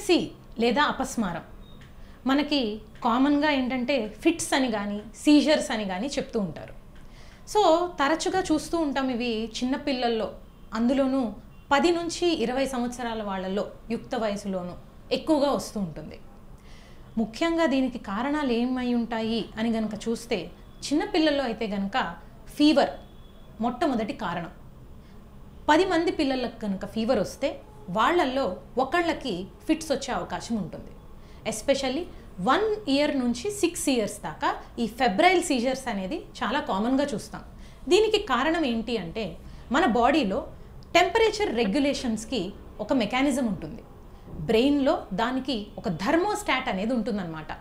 Epilepsy లేదా అపస్మారం మనకి కామన్గా ఏంటంటే ఫిట్స్ అని కానీ సీజర్స్ అని కానీ చెప్తూ ఉంటారు. సో తరచుగా చూస్తూ ఉంటాం ఇవి చిన్నపిల్లల్లో, అందులోనూ 10 నుంచి 20 సంవత్సరాల వాళ్ళల్లో యుక్త వయసులోనూ ఎక్కువగా వస్తూ ఉంటుంది. ముఖ్యంగా దీనికి కారణాలు ఏమై ఉంటాయి అని గనక చూస్తే చిన్నపిల్లల్లో అయితే గనక ఫీవర్ మొట్టమొదటి కారణం. 10 మంది పిల్లలకు కనుక ఫీవర్ వస్తే వాళ్ళల్లో ఒకళ్ళకి ఫిట్స్ వచ్చే అవకాశం ఉంటుంది. ఎస్పెషల్లీ 1 ఇయర్ నుంచి 6 ఇయర్స్ దాకా ఈ ఫెబ్రైల్ సీజర్స్ అనేది చాలా కామన్గా చూస్తాం. దీనికి కారణం ఏంటి అంటే మన బాడీలో టెంపరేచర్ రెగ్యులేషన్స్కి ఒక మెకానిజం ఉంటుంది. బ్రెయిన్లో దానికి ఒక థర్మోస్టాట్ అనేది ఉంటుందన్నమాట.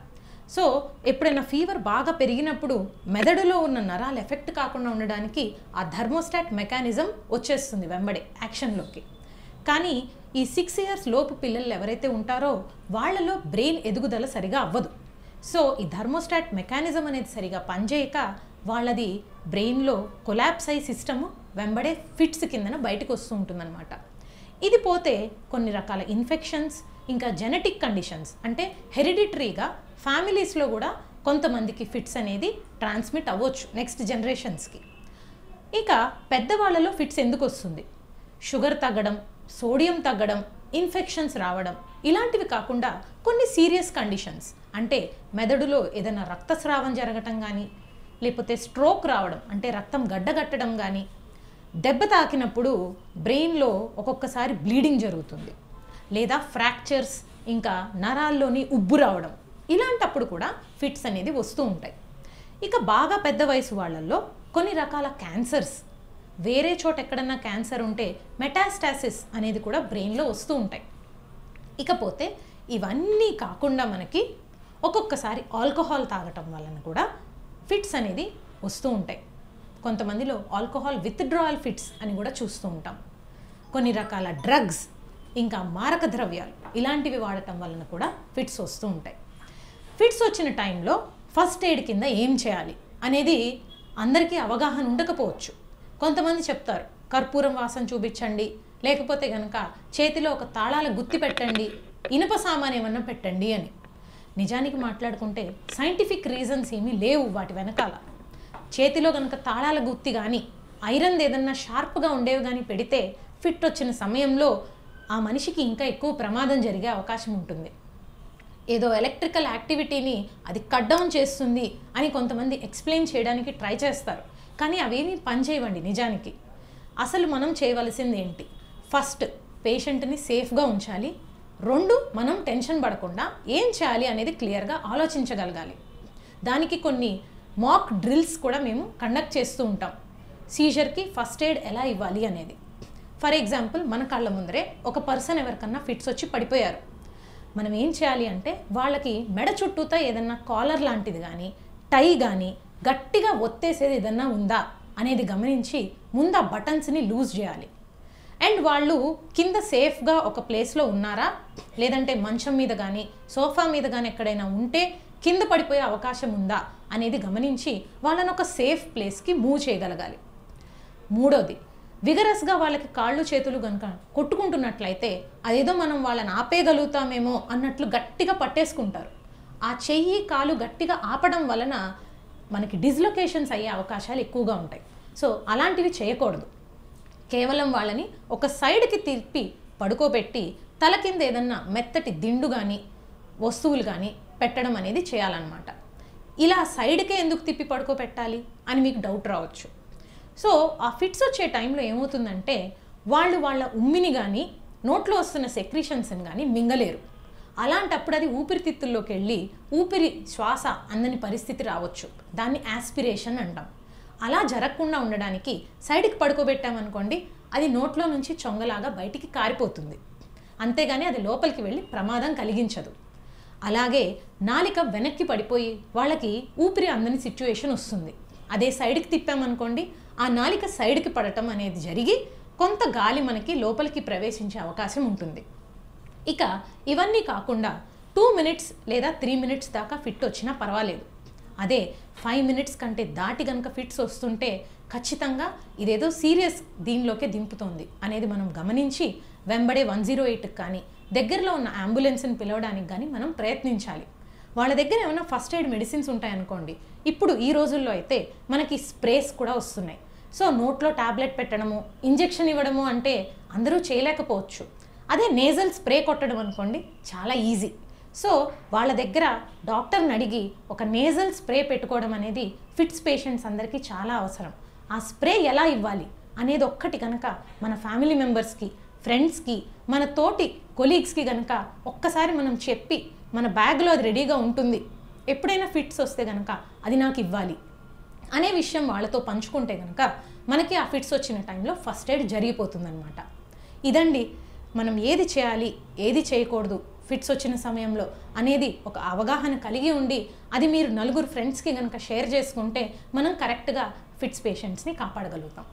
సో ఎప్పుడైనా ఫీవర్ బాగా పెరిగినప్పుడు మెదడులో ఉన్న నరాలు ఎఫెక్ట్ కాకుండా ఉండడానికి ఆ థర్మోస్టాట్ మెకానిజం వచ్చేస్తుంది వెంబడే యాక్షన్లోకి. కానీ ఈ 6 ఇయర్స్ లోపు పిల్లలు ఎవరైతే ఉంటారో వాళ్ళలో బ్రెయిన్ ఎదుగుదల సరిగా అవ్వదు. సో ఈ థర్మోస్టాట్ మెకానిజం అనేది సరిగా పనిచేయక వాళ్ళది బ్రెయిన్లో కొలాప్స్ అయ్యి సిస్టము వెంబడే ఫిట్స్ కిందన బయటకు వస్తూ ఉంటుందన్నమాట. ఇది పోతే కొన్ని రకాల ఇన్ఫెక్షన్స్, ఇంకా జెనెటిక్ కండిషన్స్ అంటే హెరిడిటరీగా ఫ్యామిలీస్లో కూడా కొంతమందికి ఫిట్స్ అనేది ట్రాన్స్మిట్ అవ్వచ్చు నెక్స్ట్ జనరేషన్స్కి. ఇక పెద్దవాళ్ళలో ఫిట్స్ ఎందుకు వస్తుంది? షుగర్ తగ్గడం, సోడియం తగ్గడం, ఇన్ఫెక్షన్స్ రావడం, ఇలాంటివి కాకుండా కొన్ని సీరియస్ కండిషన్స్ అంటే మెదడులో ఏదైనా రక్తస్రావం జరగటం కానీ, లేకపోతే స్ట్రోక్ రావడం అంటే రక్తం గడ్డగట్టడం కానీ, దెబ్బ తాకినప్పుడు బ్రెయిన్లో ఒక్కొక్కసారి బ్లీడింగ్ జరుగుతుంది, లేదా ఫ్రాక్చర్స్, ఇంకా నరాల్లోని ఉబ్బు రావడం, ఇలాంటప్పుడు కూడా ఫిట్స్ అనేది వస్తూ ఉంటాయి. ఇక బాగా పెద్ద వయసు వాళ్ళల్లో కొన్ని రకాల క్యాన్సర్స్, వేరే చోట ఎక్కడన్నా క్యాన్సర్ ఉంటే మెటాస్టాసిస్ అనేది కూడా బ్రెయిన్లో వస్తూ ఉంటాయి. ఇకపోతే ఇవన్నీ కాకుండా మనకి ఒక్కొక్కసారి ఆల్కహాల్ తాగటం వలన కూడా ఫిట్స్ అనేది వస్తూ ఉంటాయి. కొంతమందిలో ఆల్కహాల్ విత్డ్రాయల్ ఫిట్స్ అని కూడా చూస్తూ ఉంటాం. కొన్ని రకాల డ్రగ్స్, ఇంకా మారక ద్రవ్యాలు ఇలాంటివి వాడటం వలన కూడా ఫిట్స్ వస్తూ ఉంటాయి. ఫిట్స్ వచ్చిన టైంలో ఫస్ట్ ఎయిడ్ కింద ఏం చేయాలి అనేది అందరికీ అవగాహన ఉండకపోవచ్చు. కొంతమంది చెప్తారు కర్పూరం వాసన చూపించండి, లేకపోతే కనుక చేతిలో ఒక తాళాల గుత్తి పెట్టండి, ఇనుప సామాన్ ఏమన్నా పెట్టండి అని. నిజానికి మాట్లాడుకుంటే సైంటిఫిక్ రీజన్స్ ఏమీ లేవు వాటి వెనకాల. చేతిలో కనుక తాళాల గుత్తి కానీ ఐరన్ ఏదన్నా షార్ప్గా ఉండేవి కానీ పెడితే ఫిట్ వచ్చిన సమయంలో ఆ మనిషికి ఇంకా ఎక్కువ ప్రమాదం జరిగే అవకాశం ఉంటుంది. ఏదో ఎలక్ట్రికల్ యాక్టివిటీని అది కట్ డౌన్ చేస్తుంది అని కొంతమంది ఎక్స్ప్లెయిన్ చేయడానికి ట్రై చేస్తారు, కానీ అవేమీ పనిచేయవండి. నిజానికి అసలు మనం చేయవలసింది ఏంటి? ఫస్ట్ పేషెంట్ని సేఫ్గా ఉంచాలి. 2 మనం టెన్షన్ పడకుండా ఏం చేయాలి అనేది క్లియర్గా ఆలోచించగలగాలి. దానికి కొన్ని మాక్ డ్రిల్స్ కూడా మేము కండక్ట్ చేస్తూ ఉంటాం. సీజర్కి ఫస్ట్ ఎయిడ్ ఎలా ఇవ్వాలి అనేది. ఫర్ ఎగ్జాంపుల్ మన కళ్ళ ముందరే ఒక పర్సన్ ఎవరికన్నా ఫిట్స్ వచ్చి పడిపోయారు. మనం ఏం చేయాలి అంటే వాళ్ళకి మెడ చుట్టూతో ఏదన్నా కాలర్ లాంటిది కానీ, టై కానీ గట్టిగా ఒత్తేసేది ఏదన్నా ఉందా అనేది గమనించి ముందు ఆ బటన్స్ని లూజ్ చేయాలి. అండ్ వాళ్ళు కింద సేఫ్గా ఒక ప్లేస్లో ఉన్నారా, లేదంటే మంచం మీద కానీ సోఫా మీద కానీ ఎక్కడైనా ఉంటే కింద పడిపోయే అవకాశం ఉందా అనేది గమనించి వాళ్ళని ఒక సేఫ్ ప్లేస్కి మూవ్ చేయగలగాలి. 3వది, విగరస్గా వాళ్ళకి కాళ్ళు చేతులు కనుక కొట్టుకుంటున్నట్లయితే అదేదో మనం వాళ్ళని ఆపేయగలుగుతామేమో అన్నట్లు గట్టిగా పట్టేసుకుంటారు. ఆ చెయ్యి కాలు గట్టిగా ఆపడం వలన మనకి డిస్లొకేషన్స్ అయ్యే అవకాశాలు ఎక్కువగా ఉంటాయి. సో అలాంటివి చేయకూడదు. కేవలం వాళ్ళని ఒక సైడ్కి తిప్పి పడుకోబెట్టి తల కింద ఏదన్నా మెత్తటి దిండు కానీ వస్తువులు కానీ పెట్టడం అనేది చేయాలన్నమాట. ఇలా సైడ్కే ఎందుకు తిప్పి పడుకోబెట్టాలి అని మీకు డౌట్ రావచ్చు. సో ఆ ఫిట్స్ వచ్చే టైంలో ఏమవుతుందంటే వాళ్ళు వాళ్ళ ఉమ్మిని కానీ నోట్లో వస్తున్న సెక్రీషన్స్ని కానీ మింగలేరు. అలాంటప్పుడు అది ఊపిరితిత్తుల్లోకి వెళ్ళి ఊపిరి శ్వాస అందని పరిస్థితి రావచ్చు. దాన్ని యాస్పిరేషన్ అంటాం. అలా జరగకుండా ఉండడానికి సైడ్కి పడుకోబెట్టామనుకోండి, అది నోట్లో నుంచి చొంగలాగా బయటికి కారిపోతుంది. అంతేగాని అది లోపలికి వెళ్ళి ప్రమాదం కలిగించదు. అలాగే నాలిక వెనక్కి పడిపోయి వాళ్ళకి ఊపిరి అందని సిచ్యువేషన్ వస్తుంది. అదే సైడ్కి తిప్పామనుకోండి, ఆ నాలిక సైడ్కి పడటం అనేది జరిగి కొంత గాలి మనకి లోపలికి ప్రవేశించే అవకాశం ఉంటుంది. ఇక ఇవన్నీ కాకుండా 2 మినిట్స్ లేదా 3 మినిట్స్ దాకా ఫిట్ వచ్చినా పర్వాలేదు. అదే 5 మినిట్స్ కంటే దాటి కనుక ఫిట్స్ వస్తుంటే ఖచ్చితంగా ఇదేదో సీరియస్ దీనిలోకే దింపుతోంది అనేది మనం గమనించి వెంబడే 108కి కానీ దగ్గరలో ఉన్న అంబులెన్స్ని పిలవడానికి కానీ మనం ప్రయత్నించాలి. వాళ్ళ దగ్గర ఏమైనా ఫస్ట్ ఎయిడ్ మెడిసిన్స్ ఉంటాయనుకోండి, ఇప్పుడు ఈ రోజుల్లో అయితే మనకి స్ప్రేస్ కూడా వస్తున్నాయి. సో నోట్లో టాబ్లెట్ పెట్టడము, ఇంజెక్షన్ ఇవ్వడము అంటే అందరూ చేయలేకపోవచ్చు. అదే నేజల్ స్ప్రే కొట్టడం అనుకోండి చాలా ఈజీ. సో వాళ్ళ దగ్గర డాక్టర్ని అడిగి ఒక నేజల్ స్ప్రే పెట్టుకోవడం అనేది ఫిట్స్ పేషెంట్స్ అందరికీ చాలా అవసరం. ఆ స్ప్రే ఎలా ఇవ్వాలి అనేది ఒక్కటి కనుక మన ఫ్యామిలీ మెంబర్స్కి, ఫ్రెండ్స్కి, మన తోటి కొలీగ్స్కి కనుక ఒక్కసారి మనం చెప్పి మన బ్యాగ్లో అది రెడీగా ఉంటుంది, ఎప్పుడైనా ఫిట్స్ వస్తే కనుక అది నాకు ఇవ్వాలి అనే విషయం వాళ్ళతో పంచుకుంటే కనుక మనకి ఆ ఫిట్స్ వచ్చిన టైంలో ఫస్ట్ ఎయిడ్ జరిగిపోతుందన్నమాట. ఇదండి మనం ఏది చేయాలి, ఏది చేయకూడదు ఫిట్స్ వచ్చిన సమయంలో అనేది ఒక అవగాహన కలిగి ఉండి అది మీరు నలుగురు ఫ్రెండ్స్కి కనుక షేర్ చేసుకుంటే మనం కరెక్ట్గా ఫిట్స్ పేషెంట్స్ని కాపాడగలుగుతాం.